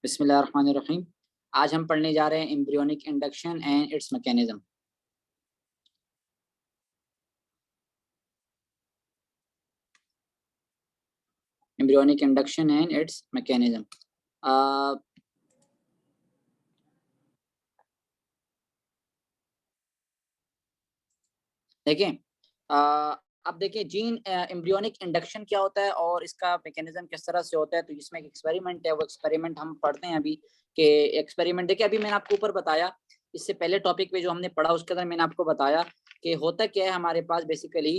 बिस्मिल्लाहिर्रहमानिर्रहीम। आज हम पढ़ने जा रहे हैं embryonic induction and it's mechanism. Embryonic induction and it's mechanism. देखें, अब देखिए जीन एम्ब्रियोनिक इंडक्शन क्या होता है और इसका मैकेनिज्म किस तरह से होता है। तो इसमें एक एक्सपेरिमेंट है, वो एक्सपेरिमेंट हम पढ़ते हैं अभी कि एक्सपेरिमेंट देखिए, अभी मैंने आपको ऊपर बताया, इससे पहले टॉपिक पे जो हमने पढ़ा उसके अंदर मैंने आपको बताया कि होता क्या है हमारे पास बेसिकली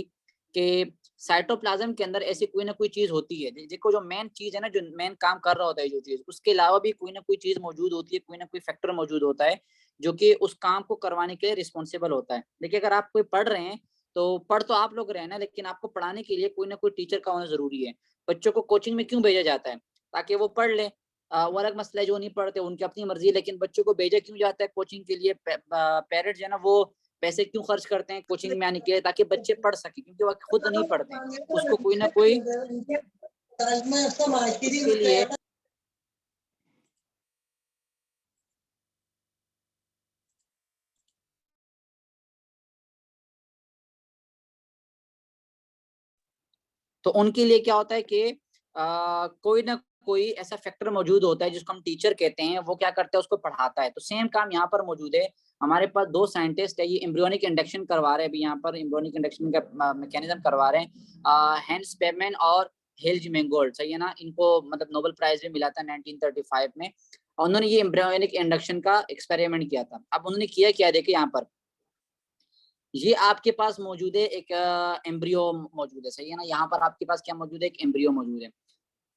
कि साइटोप्लाज्म के अंदर ऐसी कोई ना कोई चीज होती है, देखो जो मेन चीज है ना, जो मेन काम कर रहा होता है जो चीज, उसके अलावा भी कोई ना कोई चीज मौजूद होती है, कोई ना कोई फैक्टर मौजूद होता है जो कि उस काम को करवाने के लिए रिस्पॉन्सिबल होता है। देखिए, अगर आप कोई पढ़ रहे हैं तो पढ़ तो आप लोग रहे हैं ना, लेकिन आपको पढ़ाने के लिए कोई ना कोई टीचर का होना जरूरी है। बच्चों को कोचिंग में क्यों भेजा जाता है? ताकि वो पढ़ ले। वो अलग मसला है, जो नहीं पढ़ते उनकी अपनी मर्जी है, लेकिन बच्चों को भेजा क्यों जाता है कोचिंग के लिए? पेरेंट्स जो है ना, वो पैसे क्यों खर्च करते हैं कोचिंग में आने के लिए? ताकि बच्चे पढ़ सके, क्योंकि वो खुद नहीं पढ़ते हैं, उसको कोई ना कोई उसके लिए तो उनके लिए क्या होता है कि कोई ना कोई ऐसा फैक्टर मौजूद होता है जिसको हम टीचर कहते हैं, वो क्या करता है, उसको पढ़ाता है। तो सेम काम यहाँ पर मौजूद है। हमारे पास दो साइंटिस्ट है, ये एम्ब्रियोनिक इंडक्शन करवा रहे हैं अभी, यहाँ पर एम्ब्रियोनिक इंडक्शन का मैकेनिज्म करवा रहे हैं। हेंस पेमैन और हेल्ज मैंगोल्ड, सही है ना, इनको मतलब नोबेल प्राइज भी मिला था 1935 में। उन्होंने ये एम्ब्रियोनिक इंडक्शन का एक्सपेरिमेंट किया था। अब उन्होंने किया क्या, देखिए यहाँ पर ये आपके पास मौजूद है, एक एम्ब्रियो मौजूद है, सही है ना। यहाँ पर आपके पास क्या मौजूद है, एक एम्ब्रियो मौजूद है।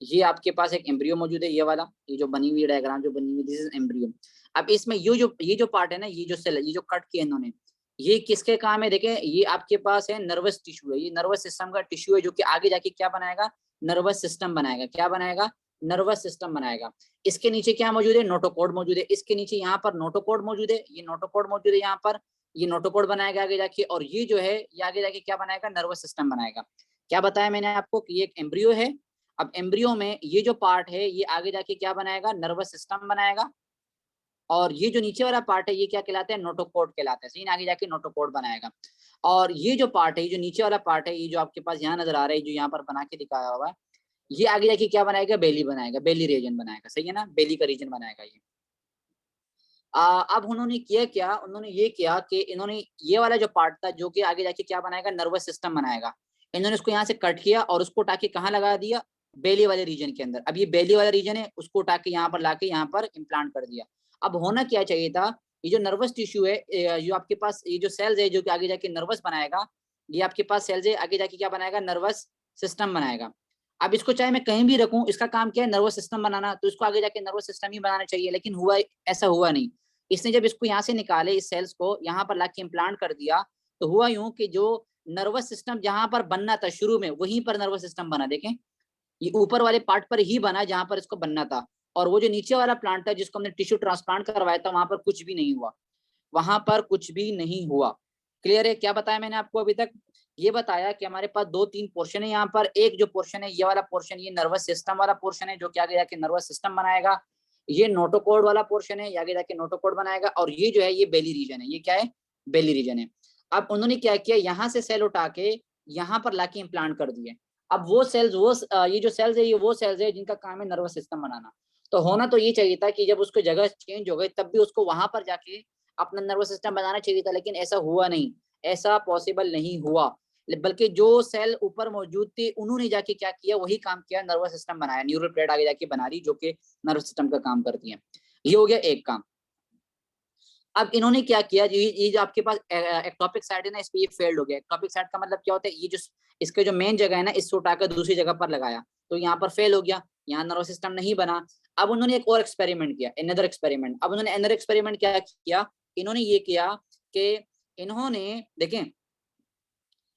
ये आपके पास एक एम्ब्रियो मौजूद है, ये वाला, ये जो बनी हुई डायग्राम जो बनी हुई, दिस इज एम्ब्रियो। अब इसमें ये जो पार्ट है ना, ये जो सेल है, ये जो कट किया इन्होंने, ये किसके काम है? देखें, ये आपके पास है नर्वस टिश्यू है, ये नर्वस सिस्टम का टिश्यू है, जो कि आगे जाके क्या बनाएगा, नर्वस सिस्टम बनाएगा। क्या बनाएगा? नर्वस सिस्टम बनाएगा। इसके नीचे क्या मौजूद है? नोटोकॉर्ड मौजूद है। इसके नीचे यहाँ पर नोटोकॉर्ड मौजूद है, ये नोटोकॉर्ड मौजूद है यहाँ पर, ये नोटोकॉर्ड बनाएगा आगे जाके, और ये जो है ये आगे जाके क्या बनाएगा, नर्वस सिस्टम बनाएगा। क्या बताया मैंने आपको कि ये एक एम्ब्रियो है। अब एम्ब्रियो में ये जो पार्ट है ये आगे जाके क्या बनाएगा, नर्वस सिस्टम बनाएगा। और ये जो नीचे वाला पार्ट है ये क्या कहलाता है, नोटोकॉर्ड कहलाता है, सही ना, आगे जाके नोटोकॉर्ड बनाएगा। और ये जो पार्ट है, ये जो नीचे वाला पार्ट है, ये जो आपके पास यहाँ नजर आ रहा है, जो यहाँ पर बना के दिखाया हुआ है, ये आगे जाके क्या बनाएगा, बेली बनाएगा, बेली रीजन बनाएगा, सही है ना, बेली का रीजन बनाएगा ये। अब उन्होंने किया क्या, उन्होंने ये किया कि इन्होंने ये वाला जो पार्ट था जो कि आगे जाके क्या बनाएगा, नर्वस सिस्टम बनाएगा, इन्होंने उसको यहाँ से कट किया और उसको उठा के कहाँ लगा दिया, बेली वाले रीजन के अंदर। अब ये बेली वाला रीजन है, उसको उठा के यहाँ पर लाके यहाँ पर इम्प्लांट कर दिया। अब होना क्या चाहिए था, ये जो नर्वस टिश्यू है, जो आपके पास ये जो सेल्स है जो कि आगे जाके नर्वस बनाएगा, ये आपके पास सेल्स है, आगे जाके क्या बनाएगा, नर्वस सिस्टम बनाएगा। अब इसको चाहे मैं कहीं भी रखूं, इसका काम क्या है, नर्वस सिस्टम बनाना, तो इसको आगे जाके नर्वस सिस्टम ही बनाना चाहिए, लेकिन हुआ ऐसा हुआ नहीं। इसने जब इसको यहाँ से निकाले, इस सेल्स को यहाँ पर लाके इम्प्लांट कर दिया, तो हुआ यूं कि जो नर्वस सिस्टम जहां पर बनना था शुरू में, वहीं पर नर्वस सिस्टम बना। देखें, ये ऊपर वाले पार्ट पर ही बना जहां पर इसको बनना था, और वो जो नीचे वाला प्लांट था जिसको हमने टिश्यू ट्रांसप्लांट करवाया था, वहां पर कुछ भी नहीं हुआ, वहां पर कुछ भी नहीं हुआ। क्लियर है? क्या बताया मैंने आपको अभी तक? ये बताया कि हमारे पास दो तीन पोर्शन है यहाँ पर। एक जो पोर्शन है ये वाला पोर्शन, ये नर्वस सिस्टम वाला पोर्शन है, जो कि आगे जाके नर्वस सिस्टम बनाएगा। ये नोटोकॉर्ड वाला पोर्शन है, ये आगे जाके नोटोकॉर्ड बनाएगा। और ये जो है ये बेली रीजन है, ये क्या है, बेली रीजन है। अब उन्होंने क्या किया, यहाँ से सेल उठा के यहाँ पर लाके इम्प्लांट कर दिए। अब वो सेल्स, ये जो सेल्स है, ये वो सेल्स है जिनका काम है नर्वस सिस्टम बनाना। तो होना तो ये चाहिए था कि जब उसको जगह चेंज हो गई, तब भी उसको वहां पर जाके अपना नर्वस सिस्टम बनाना चाहिए था, लेकिन ऐसा हुआ नहीं, ऐसा पॉसिबल नहीं हुआ। बल्कि जो सेल ऊपर मौजूद थी उन्होंने जाके क्या किया, वही काम किया, नर्वस सिस्टम बनाया, न्यूरल प्लेट आगे जाके बना रही, जो कि नर्वस सिस्टम का काम करती है। ये हो गया एक काम। अब इन्होंने क्या किया, ये जो आपके पास एक्टोपिक साइड है ना, इस पे ये फेल्ड हो गया। एक्टोपिक साइड का मतलब क्या होता है, ये जो इसके जो मेन जगह है ना, इससे उठाकर दूसरी जगह पर लगाया, तो यहाँ पर फेल हो गया, यहाँ नर्वस सिस्टम नहीं बना। अब उन्होंने एक और एक्सपेरिमेंट किया, अनदर एक्सपेरिमेंट। अब उन्होंने अनदर एक्सपेरिमेंट क्या किया, इन्होंने ये किया कि इन्होंने देखें,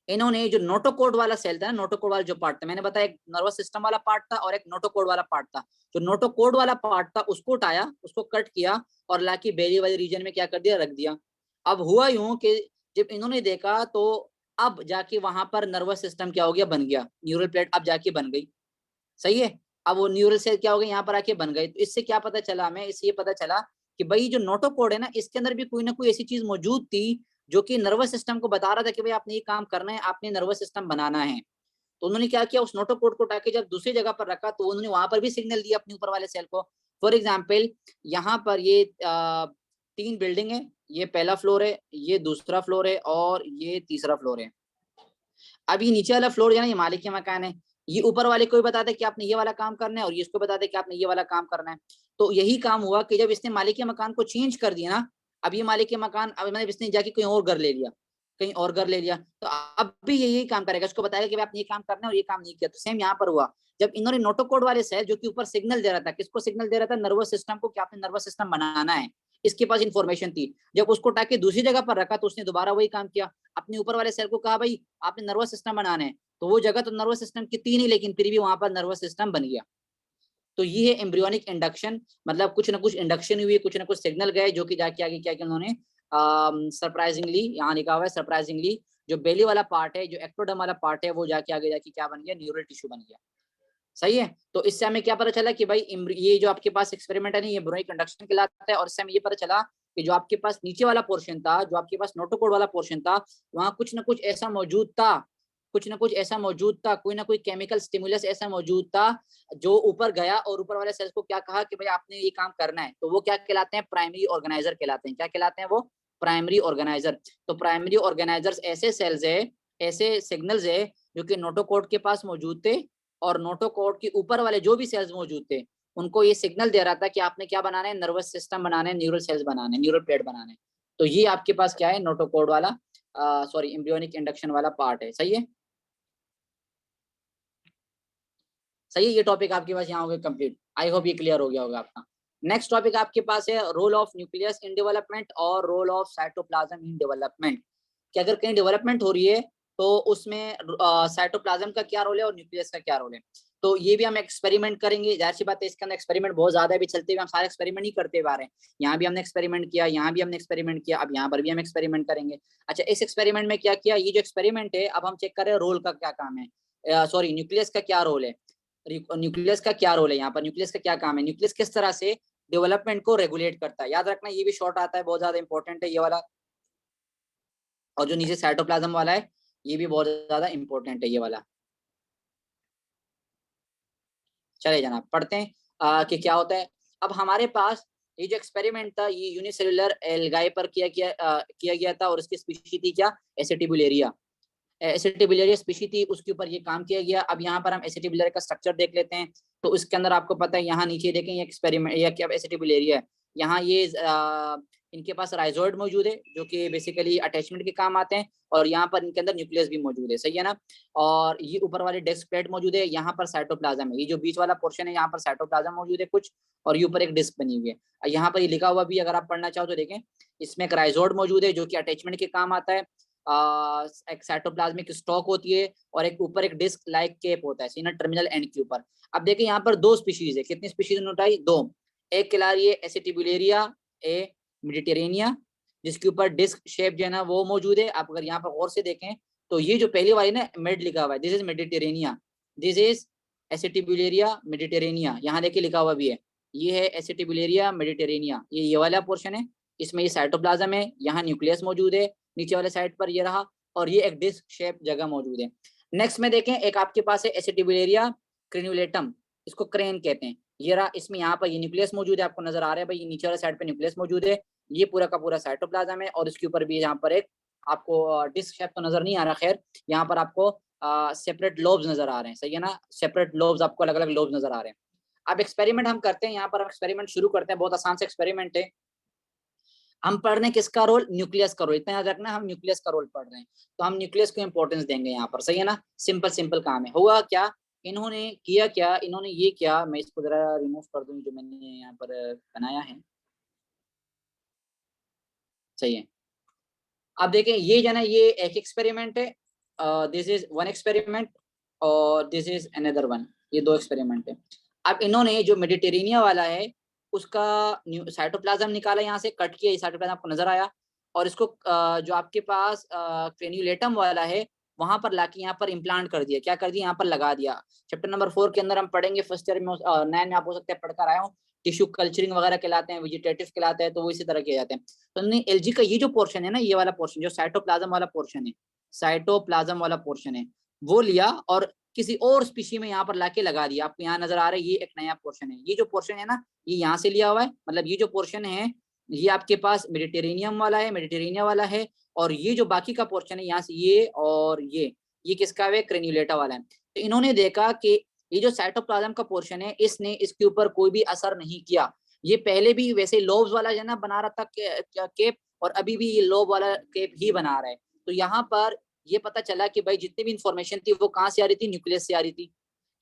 इन्होंने जो नोटोकॉर्ड वाला सेल था ना, नोटोकॉर्ड वाला जो पार्ट था, मैंने बताया एक नर्वस सिस्टम वाला पार्ट था और एक नोटोकॉर्ड वाला पार्ट था। जो नोटोकॉर्ड वाला पार्ट था उसको उठाया, उसको कट किया और लाके बेली वाले रीजन में क्या कर दिया, रख दिया। अब हुआ यूं कि जब इन्होंने देखा तो अब जाके वहां पर नर्वस सिस्टम क्या हो गया, बन गया, न्यूरल प्लेट अब जाके बन गई। सही है? अब वो न्यूरल सेल क्या हो गए, यहाँ पर आके बन गए। तो इससे क्या पता चला हमें, इससे ये पता चला कि भाई जो नोटोकोड है ना, इसके अंदर भी कोई ना कोई ऐसी चीज मौजूद थी जो कि नर्वस सिस्टम को बता रहा था कि भाई आपने ये काम करना है, आपने नर्वस सिस्टम बनाना है। तो उन्होंने क्या किया, उस नोटोकोड को उठा के जब दूसरी जगह पर रखा तो उन्होंने वहां पर भी सिग्नल दिया अपने ऊपर वाले सेल को। फॉर एग्जाम्पल, यहाँ पर ये 3 बिल्डिंग है, ये पहला फ्लोर है, ये दूसरा फ्लोर है और ये तीसरा फ्लोर है। अब ये नीचे वाला फ्लोर जो है ना, ये मालिक के मकान है। ये ऊपर वाले को भी बता दे कि आपने ये वाला काम करना है और ये इसको बता दे कि आपने ये वाला काम करना है। तो यही काम हुआ कि जब इसने मालिक के मकान को चेंज कर दिया ना, अब ये मालिक के मकान, अब मतलब इसने जाके कहीं और घर ले लिया, कहीं और घर ले लिया, तो अब भी यही काम करेगा, इसको बताएगा कि आपने ये काम करना है और ये काम नहीं किया। तो सेम यहाँ पर हुआ, जब इन्होंने नोटोकोड वाले सेल जो कि ऊपर सिग्नल दे रहा था, किसको सिग्नल दे रहा था, नर्वस सिस्टम को, कि आपने नर्वस सिस्टम बनाना है, इसके पास इंफॉर्मेशन थी। जब उसको उठा के दूसरी जगह पर रखा तो उसने दोबारा वही काम किया, अपने ऊपर वाले सेल को कहा भाई आपने नर्वस सिस्टम बनाना है, तो वो जगह तो नर्वस सिस्टम की थी नहीं, लेकिन फिर भी वहां पर नर्वस सिस्टम बन गया। तो ये है एम्ब्रियोनिक इंडक्शन, मतलब कुछ ना कुछ इंडक्शन हुई, कुछ ना कुछ सिग्नल गए, जो कि जाके आगे क्या किया उन्होंने, सरप्राइजिंगली, यहाँ लिखा हुआ है सरप्राइजिंगली, जो बेली वाला पार्ट है, जो एक्टोडर्म वाला पार्ट है, वो जाके आगे जाके क्या बन गया, न्यूरल टिश्यू बन गया। सही है। तो इससे हमें क्या पता चला कि भाई ये जो आपके पास एक्सपेरिमेंट है ना, ये एम्ब्रियोनिक इंडक्शन कहलाता है। और इससे हमें ये पता चला कि जो आपके पास नीचे वाला पोर्शन था, जो आपके पास नोटोकोड वाला पोर्शन था, वहां कुछ ना कुछ ऐसा मौजूद था, कुछ ना कुछ ऐसा मौजूद था, कोई ना कोई केमिकल स्टिमुलस ऐसा मौजूद था, जो ऊपर गया और ऊपर वाले सेल्स को क्या कहा कि भाई आपने ये काम करना है। तो वो क्या कहलाते हैं, प्राइमरी ऑर्गेनाइजर कहलाते हैं। क्या कहलाते हैं वो, प्राइमरी ऑर्गेनाइजर। तो प्राइमरी ऑर्गेनाइजर्स ऐसे सेल्स है, ऐसे सिग्नल्स है जो कि नोटोकोड के पास मौजूद थे, और नोटोकोड के ऊपर वाले जो भी सेल्स मौजूद थे उनको ये सिग्नल दे रहा था कि आपने क्या बनाना है, नर्वस सिस्टम बनाना है, न्यूरल सेल्स बनाने, न्यूरल प्लेट बनाने हैं। तो ये आपके पास क्या है, नोटोकोड वाला, सॉरी एम्ब्रियोनिक इंडक्शन वाला पार्ट है। सही है, सही है। ये टॉपिक आपके पास यहाँ हो गया कंप्लीट। आई होप ये क्लियर हो गया होगा आपका। नेक्स्ट टॉपिक आपके पास है role of nucleus in development और role of cytoplasm in development. कि अगर कहीं डेवलपमेंट हो रही है तो उसमें साइटोप्लाज्म का क्या रोल है और न्यूक्लियस का क्या रोल है। तो ये भी हम एक्सपेरिमेंट करेंगे, जाहिर सी बात है, इसके अंदर एक्सपेरिमेंट बहुत ज्यादा भी चलते हुए हम सारे एक्सपेरिमेंट ही करते हुए आ रहे हैं। यहाँ भी हमने एक्सपेरिमेंट किया, यहाँ भी हमने एक्सपेरिमेंट किया, अब यहाँ पर भी हम एक्सपेरिमेंट करेंगे। अच्छा, इस एक्सपेरिमेंट में क्या किया, ये जो एक्सपेरिमेंट है, अब हम चेक कर रहे हैं रोल का क्या काम है, सॉरी न्यूक्लियस का क्या रोल है। न्यूक्लियस का क्या रोल है यहाँ पर, न्यूक्लियस का क्या काम है, न्यूक्लियस किस तरह से डेवलपमेंट को रेगुलेट करता है। याद रखना, ये भी शॉर्ट आता है, बहुत ज्यादा इंपॉर्टेंट है ये वाला। और जो नीचे साइटोप्लाज्म वाला है, ये भी बहुत ज्यादा इंपॉर्टेंट है ये वाला। चले जनाब, पढ़ते हैं कि क्या होता है। अब हमारे पास ये जो एक्सपेरिमेंट था, ये यूनिसेलुलर एल्गाई पर किया गया था, और इसकी स्पीशी थी क्या, एसिटिबुलेरिया। एसिटिबुलेरिया स्पीशी थी, उसके ऊपर ये काम किया गया। अब यहाँ पर हम एसिटिबुलेरिया का स्ट्रक्चर देख लेते हैं। तो इसके अंदर आपको पता है, यहाँ नीचे देखें, ये एक्सपेरिमेंट, ये क्या एसिटिबुलेरिया है। यहाँ ये इनके पास राइजोइड मौजूद है, जो कि बेसिकली अटैचमेंट के काम आते हैं, और यहाँ पर इनके अंदर न्यूक्लियस भी मौजूद है। सही है ना। और ये ऊपर वाले डिस्क प्लेट मौजूद है, यहाँ पर साइटोप्लाज्म है, ये जो बीच वाला पोर्शन है, यहाँ पर साइटोप्लाज्म मौजूद है कुछ, और ये ऊपर एक डिस्क बनी हुई है। यहाँ पर ये लिखा हुआ भी, अगर आप पढ़ना चाहो तो देखें, इसमें एक राइजोइड मौजूद है जो कि अटैचमेंट के काम आता है। एक साइटोप्लाज्मिक स्टॉक होती है, और एक ऊपर एक डिस्क लाइक केप होता है सीना टर्मिनल एंड के ऊपर। अब देखिए यहाँ पर 2 स्पीशीज है, कितनी स्पीशीज उठाई, 2। एक कहला रही है एसिटिबुलेरिया ए मेडिटेरेनिया, जिसके ऊपर डिस्क शेप जो है ना वो मौजूद है। आप अगर यहाँ पर गौर से देखें तो ये जो पहली वाली ना मेड लिखा हुआ है, दिस इज मेडिटेरेनिया, दिस इज एसिटिबुलेरिया मेडिटेरेनिया। यहाँ देखिए लिखा हुआ भी है, ये है एसिटिबुलेरिया मेडिटेरेनिया, ये वाला पोर्शन है, इसमें ये साइटोप्लाज्म है, यहाँ न्यूक्लियस मौजूद है नीचे वाले साइड पर, ये रहा, और ये एक डिस्क शेप जगह मौजूद है। नेक्स्ट में देखें, एक आपके पास है एसिटिबुलेरिया क्रेन्युलेटम, इसको क्रेन कहते हैं। ये रहा, इसमें यहाँ पर ये न्यूक्लियस मौजूद है, आपको नजर आ रहा है भाई, ये नीचे वाले साइड पे न्यूक्लियस मौजूद है, ये पूरा का पूरा साइटोप्लाज्म है, और इसके ऊपर भी यहाँ पर एक आपको डिस्क शेप तो नजर नहीं आ रहा, खैर यहाँ पर आपको सेपरेट लोब्स नजर आ रहे हैं। सही है ना, सेपरेट लोब्स, आपको अलग अलग लोब्स नजर आ रहे हैं। अब एक्सपेरिमेंट हम करते हैं, यहाँ पर हम एक्सपेरिमेंट शुरू करते हैं, बहुत आसान से एक्सपेरिमेंट है। हम पढ़ रहे हैं किसका रोल, न्यूक्लियस का रोल, इतना याद रखना, हम न्यूक्लियस का रोल पढ़ रहे हैं, तो हम न्यूक्लियस को इंपॉर्टेंस देंगे यहाँ पर। सही है ना, सिंपल सिंपल काम है। हुआ क्या, इन्होंने किया क्या, इन्होंने ये किया, मैं इसको जरा रिमूव कर दूं जो मैंने यहाँ पर बनाया है। सही है। अब देखें, ये जो है ना, ये एक एक्सपेरिमेंट है, दिस इज वन एक्सपेरिमेंट, और दिस इज अनदर वन, ये 2 एक्सपेरिमेंट है। अब इन्होंने जो मेडिटेरेनिया वाला है उसका साइटोप्लाज्म निकाला, यहाँ से कट किया, साइटोप्लाज्म आपको नजर आया, और इसको जो आपके पास क्रेन्युलेटम वाला है वहां पर लाके यहाँ पर इम्प्लांट कर दिया, क्या कर दिया, यहाँ पर लगा दिया। चैप्टर नंबर 4 के अंदर हम पढ़ेंगे, फर्स्ट ईयर में 9 में आप हो सकते हैं पढ़कर आया हूँ, टिश्यू कल्चरिंग वगैरह कहलाते हैं, वेजिटेटिव कहलाते हैं, तो वो इसी तरह किए जाते हैं। तो एलजी का ये जो पोर्शन है ना, ये वाला पोर्शन जो साइटोप्लाज्म वाला पोर्शन है, साइटोप्लाज्म वाला पोर्शन है, वो लिया और किसी और स्पीशी में यहाँ पर लाके लगा दिया। आपको यहाँ नजर आ रहा है, ये एक नया पोर्शन है। ये जो पोर्शन है ना, ये यहाँ से लिया हुआ है, मतलब ये जो पोर्शन है ये आपके पास मेडिटेरेनियम वाला है, मेडिटेरेनिया वाला है, और ये जो बाकी का पोर्शन है यहाँ से ये और ये किसका है, क्रेन्युलेटा वाला है। तो इन्होंने देखा कि ये जो साइटोप्लाज्म का पोर्शन है, इसने इसके ऊपर कोई भी असर नहीं किया। ये पहले भी वैसे लोब्स वाला जो है ना बना रहा था केप, और अभी भी ये लोब वाला केप ही बना रहा है। तो यहाँ पर ये पता चला कि भाई जितनी भी इंफॉर्मेशन थी वो कहाँ से आ रही थी, न्यूक्लियस से आ रही थी,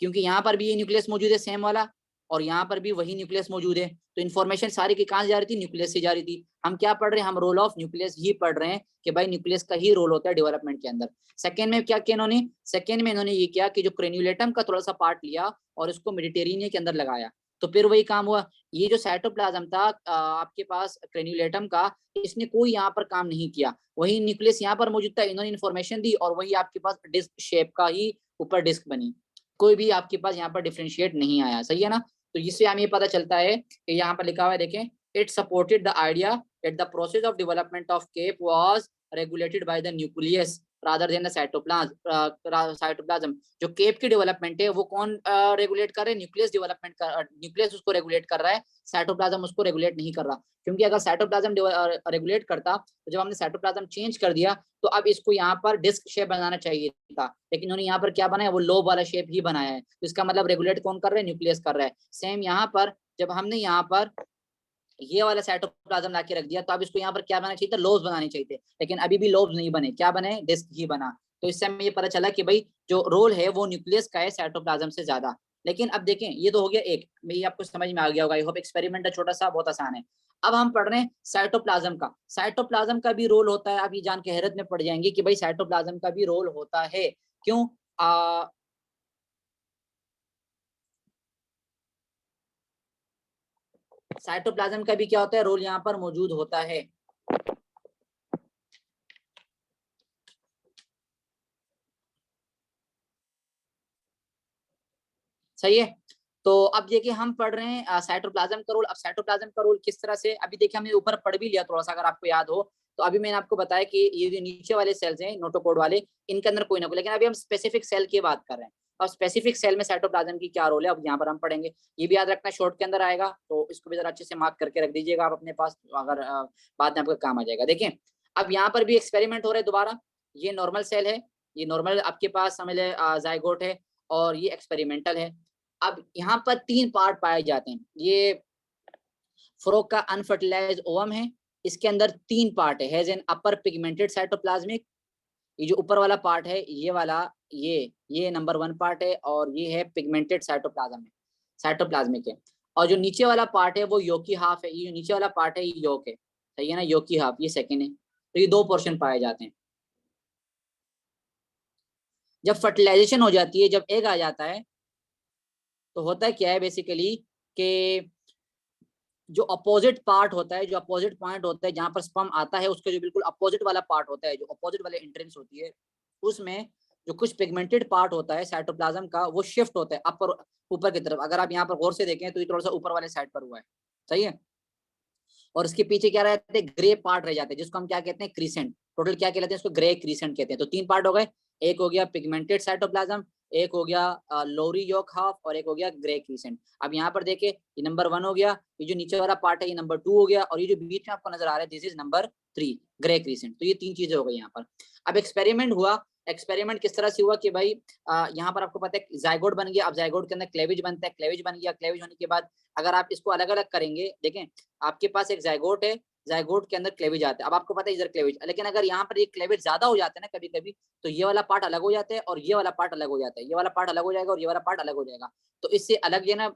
क्योंकि यहाँ पर भी ये न्यूक्लियस मौजूद है सेम वाला, और यहाँ पर भी वही न्यूक्लियस मौजूद है। तो इन्फॉर्मेशन सारी की कहाँ से जा रही थी, न्यूक्लियस से जा रही थी। हम क्या पढ़ रहे हैं, हम रोल ऑफ न्यूक्लियस ही पढ़ रहे हैं कि भाई न्यूक्लियस का ही रोल होता है डेवलपमेंट के अंदर। सेकेंड में क्या किया इन्होंने, सेकेंड में इन्होंने ये किया कि जो क्रेन्युलेटम का थोड़ा सा पार्ट लिया और इसको मेडिटेरेनियन के अंदर लगाया, तो फिर वही काम हुआ। ये जो साइटोप्लाज्म था आपके पास क्रेन्युलेटम का, इसने कोई यहाँ पर काम नहीं किया, वही न्यूक्लियस यहाँ पर मौजूद था, इन्होंने इन्फॉर्मेशन दी और वही आपके पास डिस्क शेप का ही ऊपर डिस्क बनी, कोई भी आपके पास यहाँ पर डिफरेंशिएट नहीं आया। सही है ना। तो इससे हमें पता चलता है कि यहाँ पर लिखा हुआ है, देखें, it supported the idea that the process of development of cap was regulated by the nucleus rather than the cytoplasm. जो केप की डेवलपमेंट है वो कौन रेगुलेट कर रहे हैं, न्यूक्लियस डेवलपमेंट का, न्यूक्लियस उसको रेगुलेट कर रहा है, साइटोप्लाज्म उसको रेगुलेट नहीं कर रहा। क्योंकि अगर साइटोप्लाज्म रेगुलेट करता तो जब हमने साइटोप्लाज्म चेंज कर दिया तो अब इसको यहाँ पर डिस्क शेप बनाना चाहिए था, लेकिन उन्होंने यहाँ पर क्या बनाया, वो लोब वाला शेप ही बनाया है। तो इसका मतलब रेगुलेट कौन कर रहा है, न्यूक्लियस कर रहा है। सेम यहाँ पर जब हमने यहाँ पर ये वाला साइटोप्लाज्म लाके रख दिया, तो अब इसको यहाँ पर क्या बनाना चाहिए था, लोब्स बनाने चाहिए थे, लेकिन अभी भी लोब्स नहीं बने, क्या बने, डिस्क ही बना। तो इससे हमें ये पता चला कि भाई जो रोल है वो न्यूक्लियस का है साइटोप्लाज्म से ज्यादा। लेकिन अब देखें, ये तो हो गया एक, ये आपको समझ में आ गया होगा, आई होप। एक्सपेरिमेंट है छोटा सा, बहुत आसान है। अब हम पढ़ रहे हैं साइटोप्लाज्म का। साइटोप्लाज्म का भी रोल होता है, आप ये जान के हैरत में पड़ जाएंगे कि भाई साइटोप्लाज्म का भी रोल होता है। क्यों? साइटोप्लाज्म का भी क्या होता है, रोल यहाँ पर मौजूद होता है। सही है। तो अब देखिए हम पढ़ रहे हैं साइटोप्लाज्म का रोल। अब साइटोप्लाज्म का रोल किस तरह से, अभी देखिए हमने ऊपर पढ़ भी लिया थोड़ा सा, अगर आपको याद हो तो। अभी मैंने आपको बताया कि ये जो नीचे वाले सेल्स हैं नोटोकोड वाले, इनके अंदर कोई ना कोई, लेकिन अभी हम स्पेसिफिक सेल की बात कर रहे हैं। और स्पेसिफिक सेल में साइटोप्लाज्म की क्या रोल है, अब यहाँ पर हम पढ़ेंगे। ये भी याद रखना, शॉर्ट के अंदर आएगा, तो इसको भी जरा अच्छे से मार्क करके रख दीजिएगा आप अपने पास, अगर बाद में आपका काम आ जाएगा। देखिए अब यहाँ पर भी एक्सपेरिमेंट हो रहा है दोबारा। ये नॉर्मल सेल है, ये नॉर्मल आपके पास समझ ले जाइगोट है, और ये एक्सपेरिमेंटल है। अब यहाँ पर 3 पार्ट पाए जाते हैं। ये फ्रॉग का अनफर्टिलाइज्ड ओवम है, इसके अंदर 3 पार्ट है, has an upper pigmented cytoplasmic. ये जो ऊपर वाला पार्ट है ये वाला, ये नंबर 1 पार्ट है, और ये है पिगमेंटेड साइटोप्लाज्म है, साइटोप्लाज्मिक है। और जो नीचे वाला पार्ट है वो योकी हाफ है, ये जो नीचे वाला पार्ट है ये योक है। सही है ना, योकी हाफ ये सेकेंड है। तो ये 2 पोर्शन पाए जाते हैं। जब फर्टिलाइजेशन हो जाती है, जब एग आ जाता है, तो होता है क्या है बेसिकली कि जो अपोजिट पार्ट होता है, जो अपोजिट पॉइंट होता है जहां पर स्पर्म आता है, उसके जो बिल्कुल अपोजिट वाला पार्ट होता है, जो अपोजिट वाले एंट्रेंस होती है, उसमें जो कुछ पिगमेंटेड पार्ट होता है साइटोप्लाज्म का, वो शिफ्ट होता है अपर, ऊपर की तरफ। अगर आप यहाँ पर गौर से देखें तो ये थोड़ा सा ऊपर वाले साइड पर हुआ है। सही है। और इसके पीछे क्या रहते हैं, ग्रे पार्ट रह जाते हैं, जिसको हम क्या कहते हैं, क्रीसेंट। टोटल क्या कहते हैं इसको, ग्रे क्रीसेंट कहते हैं। तो 3 पार्ट हो गए, एक हो गया पिगमेंटेड साइटोप्लाज्म, एक हो गया लोरी योक हाफ, और एक हो गया ग्रे क्रीसेंट। अब यहाँ पर देखे, ये नंबर 1 हो गया, ये जो नीचे वाला पार्ट है ये नंबर 2 हो गया, और ये जो बीच में आपको नजर आ रहा है this is number 3 grey crescent. तो ये 3 चीजें हो गई यहाँ पर। अब एक्सपेरिमेंट हुआ। एक्सपेरिमेंट किस तरह से हुआ कि भाई यहाँ पर आपको पता है जाइगोट बन गया। अब जाइगोट के अंदर क्लेविज बनता है, क्लेविज बन गया, क्लेविज होने के बाद अगर आप इसको अलग अलग करेंगे, देखें आपके पास एक जाइगोट है, जाइगोट के अंदर क्लेविज आता है। अब आपको पता है इधर क्लेविज, लेकिन अगर यहाँ पर ये क्लेविज ज्यादा हो जाता है ना कभी कभी, तो ये वाला पार्ट अलग हो जाता है और ये वाला पार्ट अलग हो जाता है, ये वाला पार्ट अलग हो जाएगा और ये वाला पार्ट अलग हो जाएगा। तो इससे अलग ये ना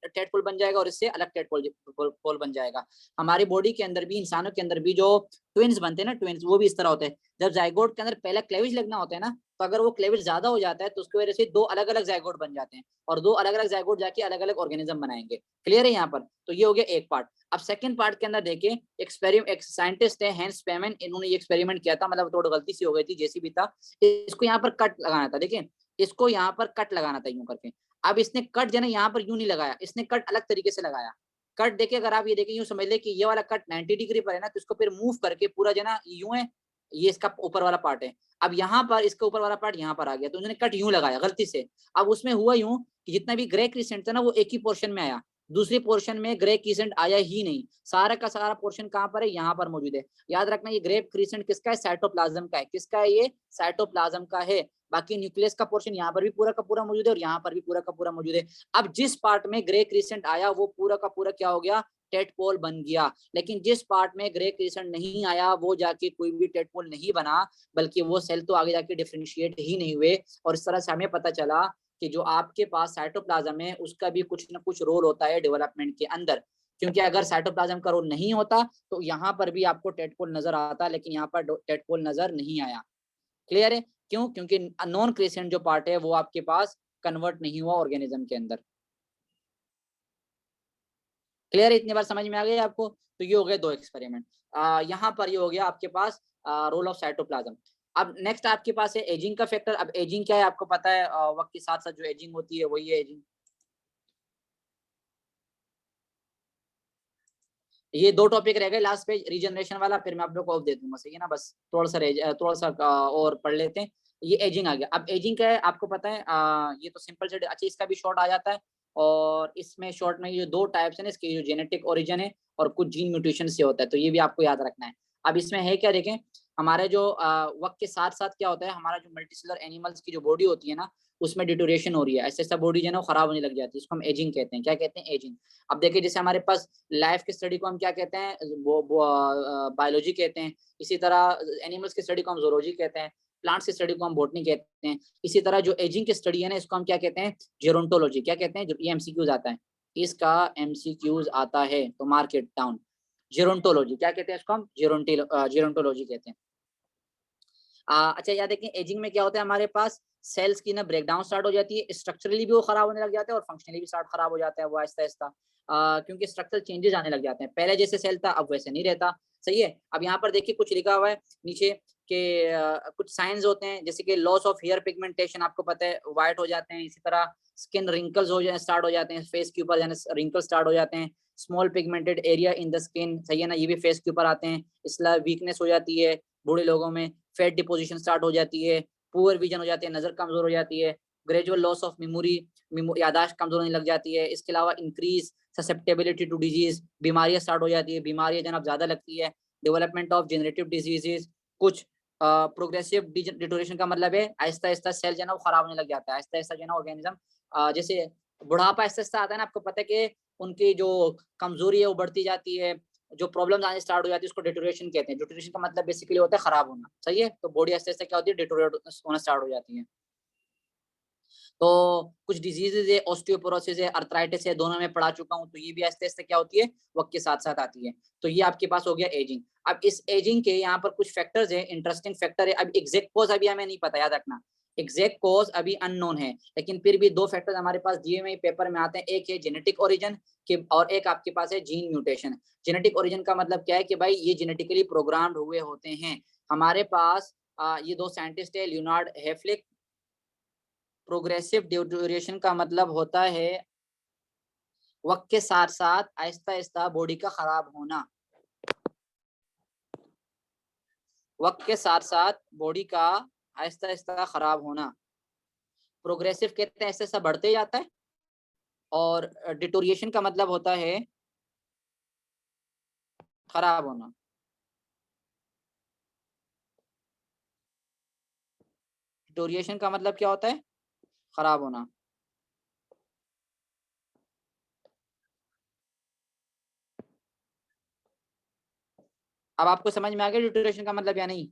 टेडपोल बन जाएगा और इससे अलग टेडपोल पोल बन जाएगा। हमारी बॉडी के अंदर भी, इंसानों के अंदर भी जो ट्विन्स बनते हैं ना, ट्विन्स, वो भी इस तरह होते हैं। जब जाइगोट के अंदर पहला क्लेविज लगना होता है ना, तो अगर वो क्लेविज ज्यादा हो जाता है तो उसकी वजह से दो अलग अलग जाइगोट बन जाते हैं, और दो अलग अलग जाइगोट जाके अलग अलग ऑर्गेनिज्म बनाएंगे। क्लियर है यहाँ पर? तो ये हो गया एक पार्ट। अब सेकंड पार्ट के अंदर देखिए, एक साइंटिस्ट है हैंस पेमेन, इन्होंने ये एक्सपेरिमेंट किया था, मतलब थोड़ी गलती सी हो गई थी, जैसी भी था, इसको यहाँ पर कट लगाना था। देखिए, इसको यहाँ पर कट लगाना था यूं करके। अब इसने कट जो है ना यहाँ पर यूं नहीं लगाया, इसने कट अलग तरीके से लगाया। कट देखिए, अगर आप ये देखिए, यूं समझ ले कि ये वाला कट 90 डिग्री पर है ना, तो इसको फिर मूव करके पूरा जो ना यूं है, ये इसका ऊपर वाला पार्ट है। अब यहाँ पर इसका ऊपर वाला पार्ट यहाँ पर आ गया, तो उन्होंने कट यूं लगाया गलती से। अब उसमें हुआ यूं कि जितना भी ग्रे क्रिसेंट था ना, वो एक ही पोर्शन में आया, दूसरी पोर्शन में ग्रे क्रिसेंट आया ही नहीं। सारा का सारा पोर्शन कहाँ पर है? यहाँ पर मौजूद है। याद रखना, ये ग्रे क्रिसेंट किसका है? साइटोप्लाज्म का है। किसका है? ये साइटोप्लाज्म का है। बाकी न्यूक्लियस का पोर्शन यहाँ पर भी पूरा का पूरा मौजूद है, और यहाँ पर भी पूरा का पूरा मौजूद है। अब जिस पार्ट में ग्रे क्रिसेंट आया, वो पूरा का पूरा क्या हो गया? टेटपोल बन गया। लेकिन जिस पार्ट में ग्रे क्रिसेंट नहीं आया, वो जाके कोई भी टेटपोल नहीं बना, बल्कि वो सेल तो आगे जाके डिफरेंशिएट ही नहीं हुए। और इस तरह से हमें पता चला कि जो आपके पास साइटोप्लाज्म है, उसका भी कुछ ना कुछ रोल होता है डेवलपमेंट के अंदर। क्योंकि अगर साइटोप्लाज्म का रोल नहीं होता, तो यहाँ पर भी आपको टेटपोल नजर आता, लेकिन यहाँ पर टेटपोल नजर नहीं आया। क्लियर है? क्यों? क्योंकि नॉन क्रिसेंट जो पार्ट है, वो आपके पास कन्वर्ट नहीं हुआ ऑर्गेनिज्म के अंदर। क्लियर है? इतनी बार समझ में आ गई आपको? तो ये हो गए दो एक्सपेरिमेंट। यहाँ पर ये हो गया आपके पास रोल ऑफ साइटोप्लाज्म। अब नेक्स्ट आपके पास है एजिंग का फैक्टर। अब एजिंग क्या है आपको पता है, वक्त के साथ साथ जो एजिंग होती है वही है एजिंग। ये दो टॉपिक रह गए लास्ट पे, रीजनरेशन वाला, फिर मैं आप लोग को ऑफ दे दूंगा, सही है ना? बस थोड़ा सा और पढ़ लेते हैं। ये एजिंग आ गया। अब एजिंग क्या है आपको पता है, ये तो सिंपल से अच्छा, इसका भी शॉर्ट आ जाता है। और इसमें शॉर्ट में ये दो टाइप्स है ना, इसके जो जेनेटिक ओरिजिन है और कुछ जीन म्यूटेशन से होता है, तो ये भी आपको याद रखना है। अब इसमें है क्या, देखें, हमारे जो वक्त के साथ साथ क्या होता है, हमारा जो मल्टीसेलुलर एनिमल्स की जो बॉडी होती है ना, उसमें डिटोरेशन हो रही है, ऐसे ऐसा बॉडी जो है ना खराब होने लग जाती है, इसको हम एजिंग कहते हैं। क्या कहते हैं? एजिंग। अब देखिए, जैसे हमारे पास लाइफ की स्टडी को हम क्या कहते हैं? वो बायोलॉजी कहते हैं। इसी तरह एनिमल्स की स्टडी को हम जोलॉजी कहते हैं। प्लांट्स की स्टडी को हम बॉटनी कहते हैं। इसी तरह जो एजिंग की स्टडी है ना, इसको हम क्या कहते हैं? जेरोंटोलॉजी। क्या कहते हैं? ये एमसीक्यूज आता है, इसका एमसीक्यूज आता है, तो मार्क इट डाउन। जेरोंटोलॉजी क्या कहते हैं? इसको हम जेरोंटोलॉजी कहते हैं। अच्छा, याद देखें, एजिंग में क्या होता है, हमारे पास सेल्स की ना ब्रेकडाउन स्टार्ट हो जाती है, स्ट्रक्चरली भी वो खराब होने लग जाते हैं, और फंक्शनली भी स्टार्ट खराब हो जाता है वो आहिस्ता आहिस्ता, क्योंकि स्ट्रक्चरल चेंजेस आने लग जाते हैं। पहले जैसे सेल था, अब वैसे नहीं रहता। सही है? अब यहाँ पर देखिए, कुछ लिखा हुआ है नीचे के कुछ साइंस होते हैं, जैसे कि लॉस ऑफ हेयर पिगमेंटेशन, आपको पता है व्हाइट हो जाते हैं। इसी तरह स्किन रिंकल्स हो जाए स्टार्ट हो जाते हैं, फेस के ऊपर जाने रिंकल स्टार्ट हो जाते हैं। Small pigmented area in the skin, सही है ना, ये भी फेस के ऊपर आते हैं। इसलिए वीकनेस हो जाती है बूढ़े लोगों में। फेट डिपोजिशन स्टार्ट हो जाती है। पुअर विजन हो जाती है, नजर कमजोर हो जाती है। ग्रेजुअल लॉस ऑफ मेमोरी, यादाश्त कमजोर होने लग जाती है। इसके अलावा इंक्रीज ससेप्टेबिलिटी टू डिजीज, बीमारियां स्टार्ट हो जाती है, बीमारियां जनाब ज्यादा लगती है। डेवलपमेंट ऑफ जेनरेटिव डिजीजेज, कुछ प्रोग्रेसिव डिटोरेशन का मतलब है आहिस्ता आहिस्ता सेल जो है ना वो खराब होने लग जाता है, आहिस्ता आहिस्ता जो है ना ऑर्गेनिज्म, जैसे बुढ़ापा आहिस्ता आहिस्ता आता है ना, आपको पता है कि उनकी जो कमजोरी है वो बढ़ती जाती है, जो प्रॉब्लम्स आने स्टार्ट हो जाती है, उसको डिटोरेशन कहते हैं। डिटोरेशन का मतलब बेसिकली होता है खराब होना, सही है? तो बॉडी आहिस्ता आहिस्ता क्या होती है? डिटोरेट होना स्टार्ट हो जाती है। तो कुछ डिजीजेज है, ऑस्टियोपोरोसिस है, अर्थराइटिस है, दोनों में पढ़ा चुका हूँ, तो ये भी आहिस्ता आहिस्ता क्या होती है? वक्त के साथ साथ आती है। तो ये आपके पास हो गया एजिंग। अब इस एजिंग के यहाँ पर कुछ फैक्टर्स है, इंटरेस्टिंग फैक्टर है। अब एग्जैक्ट कॉज अभी हमें नहीं पता, याद रखना, एग्जैक्ट कॉज अभी अननोन है, लेकिन फिर भी दो फैक्टर्स हमारे पास दिए हुए पेपर में आते हैं। एक है जेनेटिक ओरिजिन के, और एक आपके पास है जीन म्यूटेशन। जेनेटिक ओरिजिन का मतलब क्या है कि भाई ये जेनेटिकली प्रोग्राम्ड हुए होते हैं। हमारे पास ये दो साइंटिस्ट है, लियोनार्ड हेफलिक। प्रोग्रेसिव ड्यूरेशन का मतलब होता है वक्त के साथ साथ आहिस्ता आहिस्ता बॉडी का खराब होना। वक्त के साथ साथ बॉडी का आहिस्ता आहिस्ता खराब होना। प्रोग्रेसिव कहते हैं ऐसे ऐसा बढ़ते जाता है, और डिटोरिएशन का मतलब होता है खराब होना। डिटोरिएशन का मतलब क्या होता है? खराब होना। अब आपको समझ में आ गया डिटोरिएशन का मतलब या नहीं?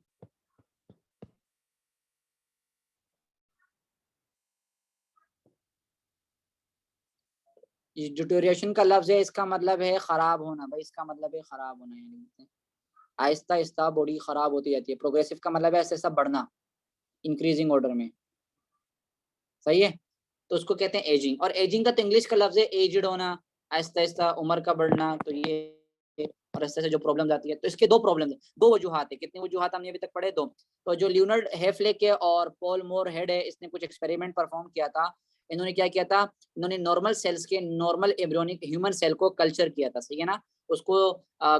डिटोरिएशन का लफ्ज है, इसका मतलब है खराब होना भाई, इसका मतलब है खराब होना, यानी आहिस्ता आहिस्ता बॉडी खराब होती जाती है। प्रोग्रेसिव का मतलब है ऐसे ऐसा बढ़ना, इंक्रीजिंग ऑर्डर में, सही है। तो उसको कहते हैं एजिंग। और एजिंग का तो इंग्लिश का लफ्ज है एजड होना, आहिस्ता आहिस्ता उम्र का बढ़ना। तो ये और ऐसे जो प्रॉब्लम आती है, तो इसके दो प्रॉब्लम है, दो वजूहात है। कितनी वजूहात हमने अभी तक पढ़े? दो। तो जो लियोनार्ड हेफलेके और पॉल मोर हेड है, इसने कुछ एक्सपेरिमेंट परफॉर्म किया था। इन्होंने क्या किया था? इन्होंने नॉर्मल सेल्स के, नॉर्मल एम्ब्रियोनिक ह्यूमन सेल को कल्चर किया था, सही है ना, उसको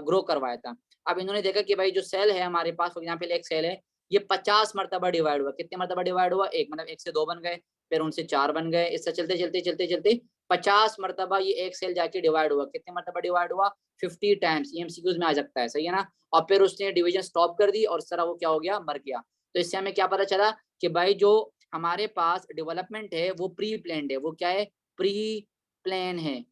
ग्रो करवाया था। अब इन्होंने देखा कि भाई जो सेल है हमारे पास, फॉर एग्जाम्पल एक सेल है, ये 50 मरतबा डिवाइड हुआ। कितने मरतबा डिवाइड हुआ? एक, मतलब एक से दो बन गए, फिर उनसे चार बन गए, इससे चलते चलते चलते चलते 50 मरतबा ये एक सेल जाके डिवाइड हुआ। कितने मरतबा डिवाइड हुआ? 50 टाइम्स। ये एमसीक्यूज में आ सकता है, सही है ना। और फिर उसने डिवीजन स्टॉप कर दी और इस तरह वो क्या हो गया? मर गया। तो इससे हमें क्या पता चला कि भाई जो हमारे पास डेवलपमेंट है वो प्री प्लान्ड है। वो क्या है? प्री प्लान है,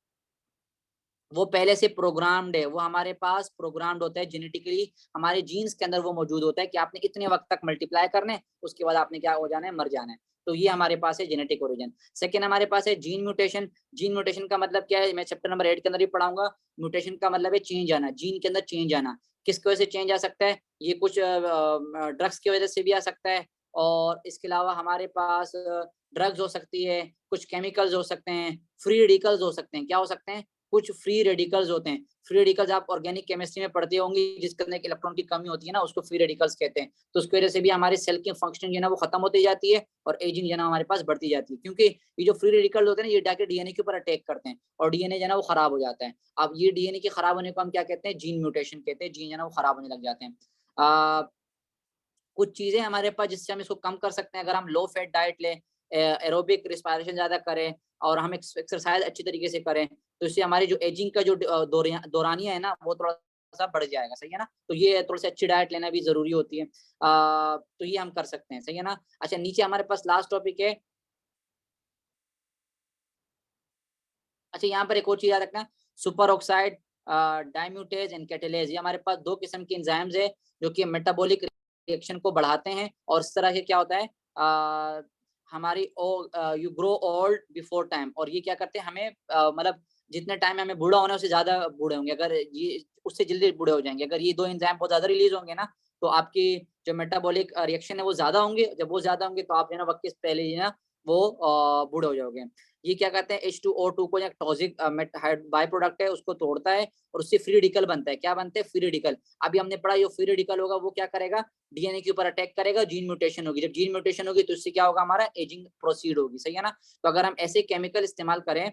वो पहले से प्रोग्राम्ड है। वो हमारे पास प्रोग्राम्ड होता है जेनेटिकली, हमारे जीन्स के अंदर वो मौजूद होता है कि आपने इतने वक्त तक मल्टीप्लाई करना है, उसके बाद आपने क्या हो जाना है? मर जाना है। तो ये हमारे पास है जेनेटिक ओरिजिन। सेकेंड हमारे पास है जीन म्यूटेशन। जीन म्यूटेशन का मतलब क्या है? मैं चैप्टर नंबर 8 के अंदर ही पढ़ाऊंगा। म्यूटेशन का मतलब है चेंज आना, जीन के अंदर चेंज आना। किसकी वजह से चेंज आ सकता है? ये कुछ ड्रग्स की वजह से भी आ सकता है, और इसके अलावा हमारे पास ड्रग्स हो सकती है, कुछ केमिकल्स हो सकते हैं, फ्री रेडिकल्स हो सकते हैं। क्या हो सकते हैं? कुछ फ्री रेडिकल्स होते हैं। फ्री रेडिकल्स आप ऑर्गेनिक केमिस्ट्री में पढ़ते होंगे, जिसके अंदर इलेक्ट्रॉन की कमी होती है ना, उसको फ्री रेडिकल्स कहते हैं। तो उसकी वजह से भी हमारे सेल की फंक्शनिंग जो है ना वो खत्म होती जाती है, और एजिंग जो है ना हमारे पास बढ़ती जाती है। क्योंकि ये जो फ्री रेडिकल होते हैं ना, ये जाके डीएनए के ऊपर अटैक करते हैं, और डीएनए जो है ना वो खराब हो जाता है। अब ये डीएनए के खराब होने को हम क्या कहते हैं? जीन म्यूटेशन कहते हैं। जीन जो है ना वो खराब होने लग जाते हैं। कुछ चीजें हमारे पास जिससे हम इसको कम कर सकते हैं, अगर हम लो फैट डाइट लें, एरोबिक रिस्पायरेशन ज्यादा करें, और हम एक्सरसाइज अच्छी तरीके से करें, तो इससे हमारी जो एजिंग का जो दौरानिया है ना वो थोड़ा सा बढ़ जाएगा, सही है ना। तो ये थोड़ी सी अच्छी डाइट लेना भी जरूरी होती है। तो ये हम कर सकते हैं, सही है ना। अच्छा, नीचे हमारे पास लास्ट टॉपिक है। अच्छा, यहाँ पर एक और चीज याद रखना, सुपर ऑक्साइड डाइम्यूटेज एंड कैटेलेज। ये हमारे पास दो किस्म के एंजाइम्स है जो कि मेटाबॉलिक रिएक्शन को बढ़ाते हैं, और इस तरह से क्या होता है, हमारी you grow old before time. और ये क्या करते हैं हमें, मतलब जितने टाइम में हमें बूढ़ा होना है उससे ज्यादा बूढ़े होंगे, अगर ये उससे जल्दी बूढ़े हो जाएंगे। अगर ये दो एंजाइम बहुत ज्यादा रिलीज होंगे ना, तो आपकी जो मेटाबॉलिक रिएक्शन है वो ज्यादा होंगे। जब वो ज्यादा होंगे तो आप जो है ना वक्त से पहले ही ना वो बूढ़े हो जाओगे। ये क्या करते हैं, H2O2 को, या टॉक्सिक बाय प्रोडक्ट है, उसको तोड़ता है, और उससे फ्री रेडिकल बनता है। क्या बनते हैं? Free radical. अभी हमने पढ़ा, ये फ्री रेडिकल होगा वो क्या करेगा? डीएनए के ऊपर अटैक करेगा, जीन म्यूटेशन होगी। जब जीन म्यूटेशन होगी तो इससे क्या होगा? हमारा एजिंग प्रोसीड होगी, सही है ना। तो अगर हम ऐसे केमिकल इस्तेमाल करें,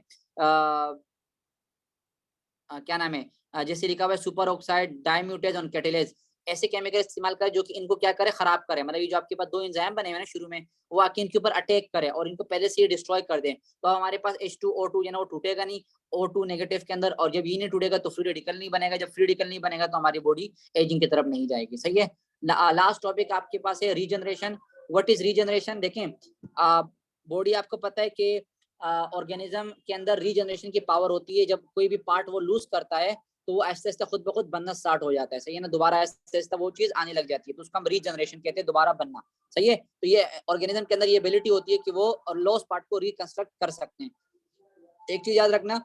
क्या नाम है, जैसे लिखा हुआ है सुपर ऑक्साइड डाइम्यूटेज और कैटेलेज, ऐसे केमिकल इस्तेमाल करें जो कि इनको क्या करे? खराब करे। मतलब ये जो आपके पास दो एंजाइम बने हुए हैं शुरू में, वो आके इनके ऊपर अटैक करे और इनको पहले से ही डिस्ट्रॉय कर दें, तो हमारे पास H2O2 जो है ना वो टूटेगा नहीं, O2 नेगेटिव के अंदर। और जब ये नहीं टूटेगा तो फ्री रेडिकल नहीं बनेगा। जब फ्री रेडिकल नहीं बनेगा तो हमारी बॉडी एजिंग की तरफ नहीं जाएगी, सही है। लास्ट टॉपिक आपके पास है रीजनरेशन। What is regeneration? देखें, बॉडी आपको पता है कि ऑर्गेनिज्म के अंदर रीजनरेशन की पावर होती है। जब कोई भी पार्ट वो लूज करता है तो वो ऐसे ऐसे खुद ब खुद बनना स्टार्ट हो जाता है, सही है ना। दोबारा ऐसे ऐसे वो चीज आने लग जाती है, तो उसका हम रीजनरेशन कहते हैं, दोबारा बनना, सही है। तो ये ऑर्गेनिज्म के अंदर ये एबिलिटी होती है कि वो लॉस पार्ट को रिकंस्ट्रक्ट कर सकते हैं। एक चीज याद रखना,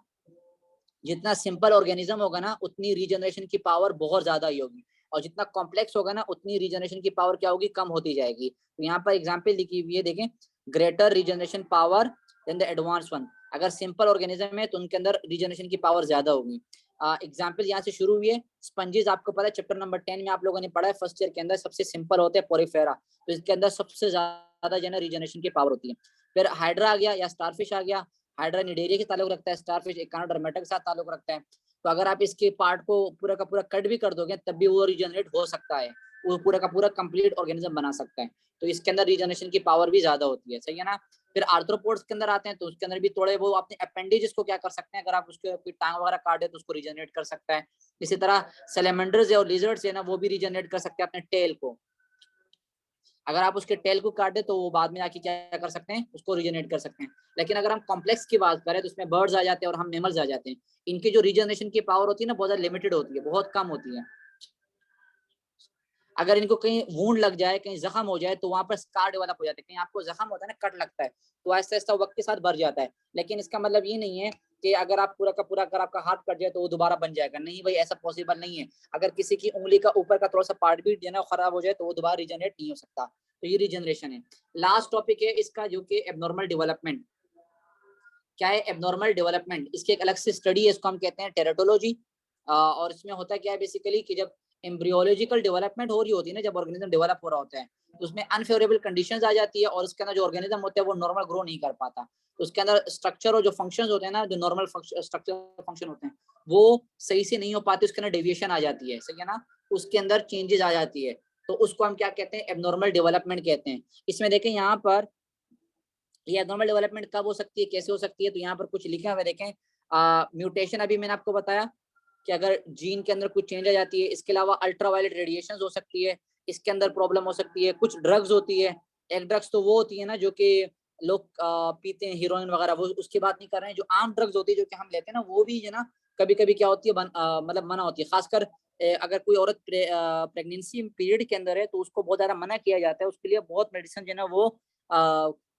जितना सिंपल ऑर्गेनिज्म होगा ना उतनी रीजनरेशन की पावर बहुत ज्यादा ही होगी, और जितना कॉम्प्लेक्स होगा ना उतनी रीजनरेशन की पावर क्या होगी? कम होती जाएगी। तो यहाँ पर एग्जाम्पल लिखी हुई है, देखें, greater regeneration power than the advance one. अगर सिंपल ऑर्गेनिज्म है तो उनके अंदर रीजनरेशन की पावर ज्यादा होगी। एग्जाम्पल यहाँ से शुरू हुई है। स्पंजेस आपको पता है, चैप्टर नंबर 10 में आप लोगों ने पढ़ा है, फर्स्ट ईयर के अंदर सबसे सिंपल होते हैं पोरिफेरा, तो इसके अंदर सबसे ज्यादा जो है ना रीजनरेशन की पावर होती है। फिर हाइड्रा आ गया या स्टारफिश आ गया। हाइड्रा निडेरिया के ताल्लुक रखता है, स्टारफिश एकानोडर्मेटा के साथ ताल्लुक रखता है। तो अगर आप इसके पार्ट को पूरा का पूरा कट भी कर दोगे तब भी वो रीजनरेट हो सकता है, वो पूरा का पूरा कंप्लीट ऑर्गेनिज्म बना सकता है। तो इसके अंदर रीजनरेशन की पावर भी ज्यादा होती है, सही है ना। फिर आर्थ्रोपोड्स के अंदर आते हैं, तो उसके अंदर भी थोड़े वो अपने अपेंडेजेस को क्या कर सकते हैं, अगर आप उसके कोई टांग वगैरह काट दे तो उसको रीजनरेट कर सकता है। इसी तरह सैलेमेंडर्स और लिजर्ड्स है ना, वो भी रीजनरेट कर सकते हैं अपने टेल को। अगर आप उसके टेल को काट दे तो वो बाद में आके क्या कर सकते हैं? उसको रीजनरेट कर सकते हैं। लेकिन अगर हम कॉम्प्लेक्स की बात करें तो उसमें बर्ड्स आ जाते हैं और हम मेमल्स आ जाते हैं। इनकी जो रीजनरेशन की पावर होती है ना बहुत ज्यादा लिमिटेड होती है, बहुत कम होती है। अगर इनको कहीं वूंड लग जाए, कहीं जख्म हो जाए, तो वहां पर स्कार डेवलप हो जाते हैं। कहीं आपको जख्म होता है ना, कट लगता है, तो आहिस्ता आहिस्ता वक्त के साथ बढ़ जाता है। लेकिन इसका मतलब ये नहीं है कि अगर आप पूरा का पूरा अगर आपका हार्ट कट जाए तो वो दोबारा बन जाएगा, नहीं भाई, ऐसा पॉसिबल नहीं है। अगर किसी की उंगली का ऊपर का थोड़ा सा पार्ट भी जो है खराब हो जाए तो वो दोबारा रिजनरेट नहीं हो सकता। तो ये रिजनरेशन है। लास्ट टॉपिक है इसका जो कि एबनॉर्मल डेवलपमेंट। क्या है एबनॉर्मल डेवलपमेंट? इसकी एक अलग से स्टडी है, इसको हम कहते हैं टेराटोलॉजी। और इसमें होता क्या है बेसिकली कि जब एम्ब्रियोलॉजिकल डेवलपमेंट हो रही होती है ना, जब ऑर्गेनिज्म डेवलप हो रहा होता है, तो उसमें अनफेवरेबल कंडीशंस आ जाती है और उसके अंदर जो ऑर्गेनिज्म होता है वो नॉर्मल ग्रो नहीं कर पाता। तो उसके अंदर स्ट्रक्चर और जो फंक्शंस होते हैं ना, जो नॉर्मल स्ट्रक्चर फंक्शन होते हैं वो सही से नहीं हो पाते, उसके अंदर डेविएशन आ जाती है, सही है ना, उसके अंदर चेंजेस आ जाती है। तो उसको हम क्या कहते हैं? एबनॉर्मल डेवलपमेंट कहते हैं। इसमें देखें यहाँ पर ये एबनॉर्मल डेवलपमेंट कब हो सकती है, कैसे हो सकती है, तो यहाँ पर कुछ लिखा हुआ देखें। म्यूटेशन अभी मैंने आपको बताया कि अगर जीन के अंदर कुछ चेंज आ जाती है। इसके अलावा अल्ट्रावायलेट रेडिएशन हो सकती है, इसके अंदर प्रॉब्लम हो सकती है। कुछ ड्रग्स होती है, एक ड्रग्स तो वो होती है ना जो कि लोग पीते हैं, हीरोइन वगैरह, वो उसकी बात नहीं कर रहे हैं। जो आम ड्रग्स होती है जो कि हम लेते हैं ना, वो भी है ना कभी कभी क्या होती है मतलब मना होती है। खासकर अगर कोई औरत प्रेगनेंसी पीरियड के अंदर है तो उसको बहुत ज्यादा मना किया जाता है, उसके लिए बहुत मेडिसिन जो है ना वो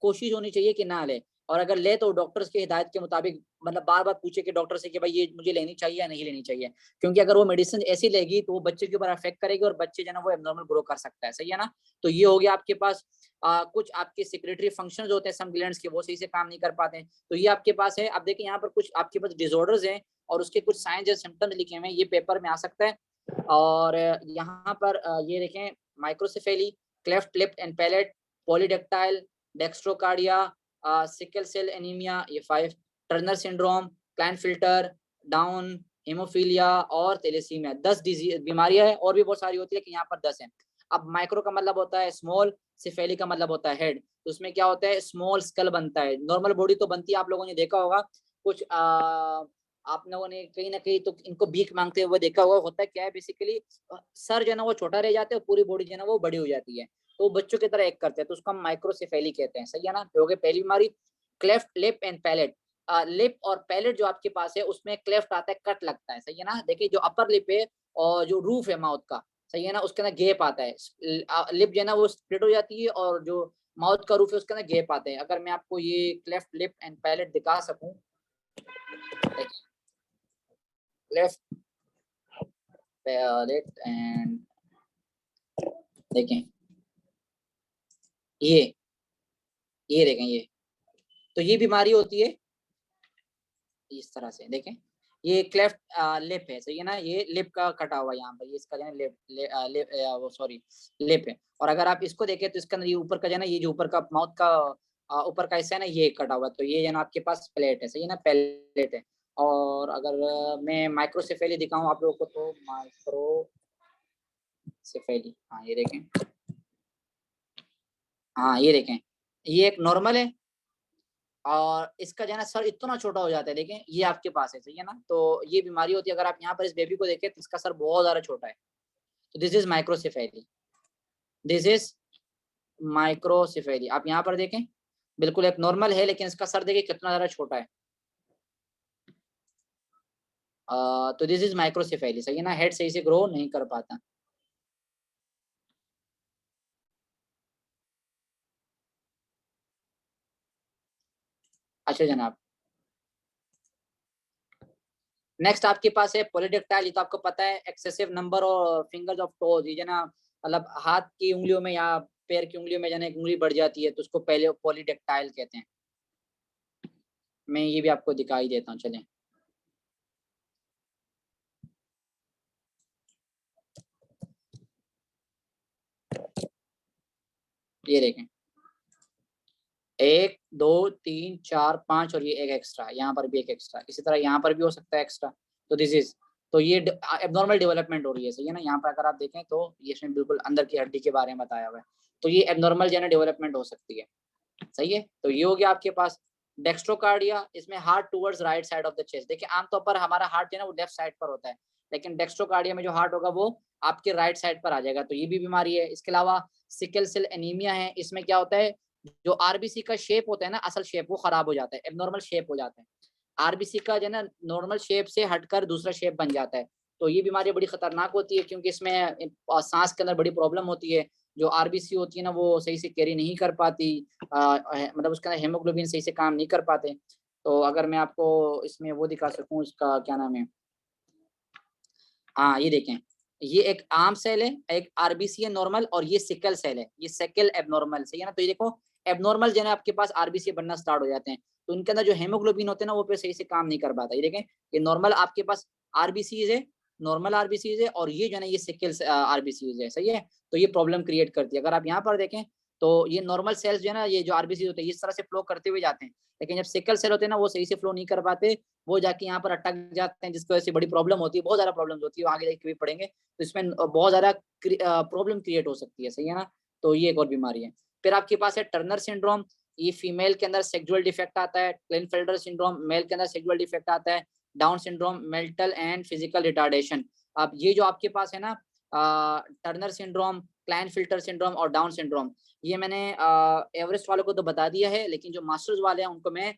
कोशिश होनी चाहिए कि ना ले। और अगर ले तो डॉक्टर्स की हिदायत के मुताबिक, मतलब बार बार पूछे कि डॉक्टर से कि भाई ये मुझे लेनी चाहिए या नहीं लेनी चाहिए, क्योंकि अगर वो मेडिसिन ऐसी लेगी तो वो बच्चे के ऊपर अफेक्ट करेगी और बच्चे जो है वो एबनॉर्मल ग्रो कर सकता है, सही है ना। तो ये हो गया आपके पास कुछ आपके सेक्रेटरी फंक्शंस होते हैं सम ग्लैंड्स के, वो सही से काम नहीं कर पाते हैं। तो ये आपके पास है। अब देखिए यहाँ पर कुछ आपके पास डिसऑर्डर्स हैं और उसके कुछ साइंस या सिम्टम्स लिखे हुए हैं, ये पेपर में आ सकता है। और यहाँ पर ये देखें, microcephaly, cleft lip and palate, polydactyly, dextrocardia, sickle cell anaemia, ये 5, Turner syndrome, Klinefelter, Down, haemophilia और थैलेसीमिया। 10 बीमारियां हैं, और भी बहुत सारी होती है कि यहाँ पर 10 हैं। अब माइक्रो का मतलब होता है स्मॉल, सिफेली का मतलब होता है हेड। तो उसमें क्या होता है? स्मॉल स्कल बनता है। नॉर्मल बॉडी तो बनती है, आप लोगों ने देखा होगा कुछ आप लोगों ने कहीं ना कहीं तो इनको भीख मांगते हुए देखा होगा। होता है क्या है बेसिकली, सर जो है ना वो छोटा रह जाता है और पूरी बॉडी जो है ना वो बड़ी हो जाती है, तो बच्चों की तरह एक करते हैं, तो उसको हम माइक्रोसेफेली कहते हैं, सही है ना। तो हो गई पहली बीमारी। Cleft lip and palate. Lip और पैलेट जो आपके पास है उसमें क्लेफ्ट आता है, कट लगता है, सही है ना। देखिए जो अपर लिप है और जो रूफ है माउथ का, सही है ना, उसके अंदर गैप आता है। लिप जो है ना वो स्प्लिट हो जाती है और जो माउथ का रूफ है उसके अंदर गैप आते हैं। अगर मैं आपको ये क्लेफ्ट लिप एंड पैलेट दिखा सकूं, क्लेफ्ट पैलेट एंड, देखें ये ये देखें ये, तो ये बीमारी होती है इस तरह से। देखें ये क्लेफ्ट लिप है, सही है ना, ये लिप का कटा हुआ यहाँ पर, ये इसका जो है लिप वो सॉरी लिप है। और अगर आप इसको देखें तो इसके अंदर ये ऊपर का जो है ना, ये जो ऊपर का माउथ का ऊपर का हिस्सा है ना, ये कटा हुआ है। तो ये जो है ना आपके पास प्लेट है, सही है ना, पैलेट है। और अगर मैं माइक्रोसेफेली दिखाऊं आप लोगों को, तो माइक्रोसेफेली, हाँ ये देखें, हाँ ये देखें, ये एक नॉर्मल है और इसका जो है ना सर इतना छोटा हो जाता है। देखें ये आपके पास है, सही है ना। तो ये बीमारी होती है। अगर आप यहाँ पर इस बेबी को देखें तो इसका सर बहुत ज्यादा छोटा है। तो this is microcephaly, this is microcephaly. आप यहाँ पर देखें बिल्कुल एक नॉर्मल है, लेकिन इसका सर देखिए कितना ज्यादा छोटा है। तो दिस इज माइक्रोसेफेली, सही है ना, हेड सही से ग्रो नहीं कर पाता। अच्छा जनाब, नेक्स्ट आपके पास है पॉलीडेक्टाइल। ये तो आपको पता है, एक्सेसिव नंबर और फिंगर्स ऑफ टोज, ये ना मतलब हाथ की उंगलियों में या पैर की उंगलियों में जाने एक उंगली बढ़ जाती है, तो उसको पहले पॉलीडेक्टाइल कहते हैं। मैं ये भी आपको दिखाई देता हूँ, चलें। ये देखें, 1 2 3 4 5 और ये एक एक्स्ट्रा, यहाँ पर भी एक एक्स्ट्रा, इसी तरह यहाँ पर भी हो सकता है एक्स्ट्रा। तो दिस इज, तो ये एबनॉर्मल डेवलपमेंट हो रही है, सही है ना। यहाँ पर अगर आप देखें तो ये इसमें बिल्कुल अंदर की हड्डी के बारे में बताया हुआ है। तो ये एबनॉर्मल जो है ना डेवलपमेंट हो सकती है, सही है। तो ये हो गया आपके पास डेक्स्ट्रोकार्डिया। इसमें heart towards right side of the chest. देखिए आमतौर पर हमारा हार्ट जो है ना वो लेफ्ट साइड पर होता है, लेकिन डेक्स्ट्रोकार्डिया में जो हार्ट होगा वो आपके राइट साइड पर आ जाएगा। तो ये भी बीमारी है। इसके अलावा सिकल सेल एनीमिया है। इसमें क्या होता है, जो आरबीसी का शेप होता है ना, असल शेप वो खराब हो जाता है, एबनॉर्मल शेप हो जाता है। आरबीसी का जो है ना नॉर्मल शेप से हटकर दूसरा शेप बन जाता है। तो ये बीमारी बड़ी खतरनाक होती है, क्योंकि इसमें सांस के अंदर बड़ी प्रॉब्लम होती है। जो आरबीसी होती है ना वो सही से कैरी नहीं कर पाती, मतलब उसके अंदर हेमोग्लोबिन सही से काम नहीं कर पाते। तो अगर मैं आपको इसमें वो दिखा सकूं, इसका क्या नाम है, हाँ ये देखें, ये एक आर्म सेल है, एक आरबीसी है नॉर्मल, और ये सिकल सेल है, ये सिकल एबनॉर्मल, सही है ना। तो ये देखो एबनॉर्मल जो है आपके पास आरबीसी बनना स्टार्ट हो जाते हैं, तो उनके अंदर जो हेमोग्लोबिन होते हैं ना वो पे सही से काम नहीं कर पाता। ये देखें, ये नॉर्मल आपके पास आरबीसीज है, नॉर्मल आरबीसीज है, और ये जो है ना ये सिकल आरबीसीज है, सही है। तो ये प्रॉब्लम क्रिएट करती है। अगर आप यहाँ पर देखें तो ये नॉर्मल सेल्स जो है ना, ये जो आरबीसी होते हैं इस तरह से फ्लो करते हुए जाते हैं, लेकिन जब सिकल सेल होते हैं ना वो सही से फ्लो नहीं कर पाते, वो जाके यहाँ पर अटक जाते हैं, जिसकी वजह से बड़ी प्रॉब्लम होती है, बहुत ज्यादा प्रॉब्लम होती है, आगे जाके भी पढ़ेंगे। तो इसमें बहुत ज्यादा प्रॉब्लम क्रिएट हो सकती है, सही है ना। तो ये एक और बीमारी है। फिर आपके पास है टर्नर सिंड्रोम, ये फीमेल के अंदर सेक्सुअल डिफेक्ट आता है। क्लिनफेल्टर सिंड्रोम मेल के अंदर सेक्सुअल डिफेक्ट आता है। Down syndrome mental and physical retardation. अब ये जो आपके पास है ना टर्नर सिंड्रोम, क्लाइनफिल्टर सिंड्रोम और डाउन सिंड्रोम, ये मैंने एवरेस्ट वालों को तो बता दिया है, लेकिन जो मास्टर्स वाले हैं उनको मैं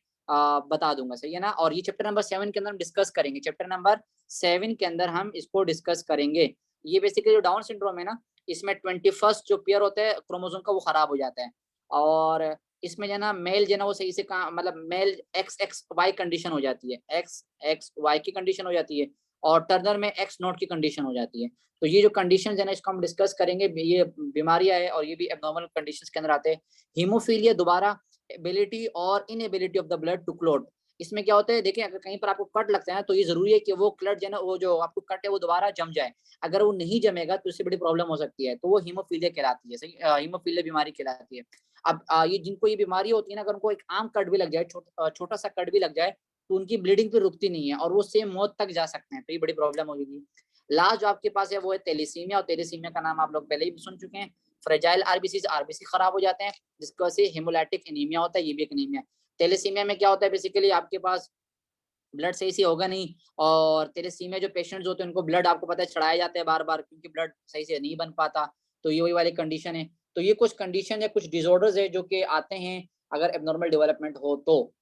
बता दूंगा, सही है ना। और ये चैप्टर नंबर 7 के अंदर हम डिस्कस करेंगे, चैप्टर नंबर 7 के अंदर हम इसको डिस्कस करेंगे। ये बेसिकली जो डाउन सिंड्रोम है ना, इसमें 21st जो पेयर होता है क्रोमोसोम का वो खराब हो जाता है, और इसमें जो है ना मेल जो है ना वो सही से काम, मतलब male X X Y condition हो जाती है, एक्स एक्स वाई की कंडीशन हो जाती है, और टर्नर में एक्स नॉट की कंडीशन हो जाती है। तो ये जो कंडीशन है ना इसको हम डिस्कस करेंगे, ये बीमारियां है और ये भी एबनॉर्मल कंडीशंस के अंदर आते हैं। हीमोफीलिया, दोबारा एबिलिटी और inability of the blood to clot. इसमें क्या होता है, देखिए अगर कहीं पर आपको कट लगता है ना तो ये जरूरी है कि वो क्लट जो है ना, वो जो आपको कट है वो दोबारा जम जाए। अगर वो नहीं जमेगा तो इससे बड़ी प्रॉब्लम हो सकती है, तो वो हीमोफीलिया कहलाती है, सही, हीमोफीलिया बीमारी कहलाती है। अब ये जिनको ये बीमारी होती है ना, अगर उनको एक आम कट भी लग जाए, छोटा सा कट भी लग जाए, तो उनकी ब्लीडिंग फिर रुकती नहीं है और वो सेम मौत तक जा सकते हैं, तो ये बड़ी प्रॉब्लम होगी। लास्ट जो आपके पास है वो है तेलिसीमिया, और तेलिसीमिया का नाम आप लोग पहले ही सुन चुके हैं। फ्रेजाइल आरबीसी, आरबीसी खराब हो जाते हैं, जिसकी वजह से हेमोलाइटिक एनीमिया होता है, ये भी एक एनीमिया। तेलिसीमिया में क्या होता है, बेसिकली आपके पास ब्लड सही से होगा नहीं, और तेलिसीमिया जो पेशेंट्स होते हैं उनको ब्लड आपको पता है चढ़ाए जाते हैं बार बार, क्योंकि ब्लड सही से नहीं बन पाता। तो ये वही वाली कंडीशन है। तो ये कुछ कंडीशन है, कुछ डिसऑर्डर्स है जो कि आते हैं अगर एबनॉर्मल डेवलपमेंट हो तो।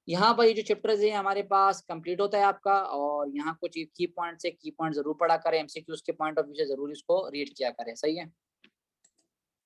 यहाँ पर ये जो चैप्टर्स है हमारे पास कंप्लीट होता है आपका, और यहाँ कुछ की पॉइंट्स है, की पॉइंट जरूर पढ़ा करें, एमसीक्यूज के पॉइंट ऑफ व्यू से जरूर इसको रीड किया करें, सही है।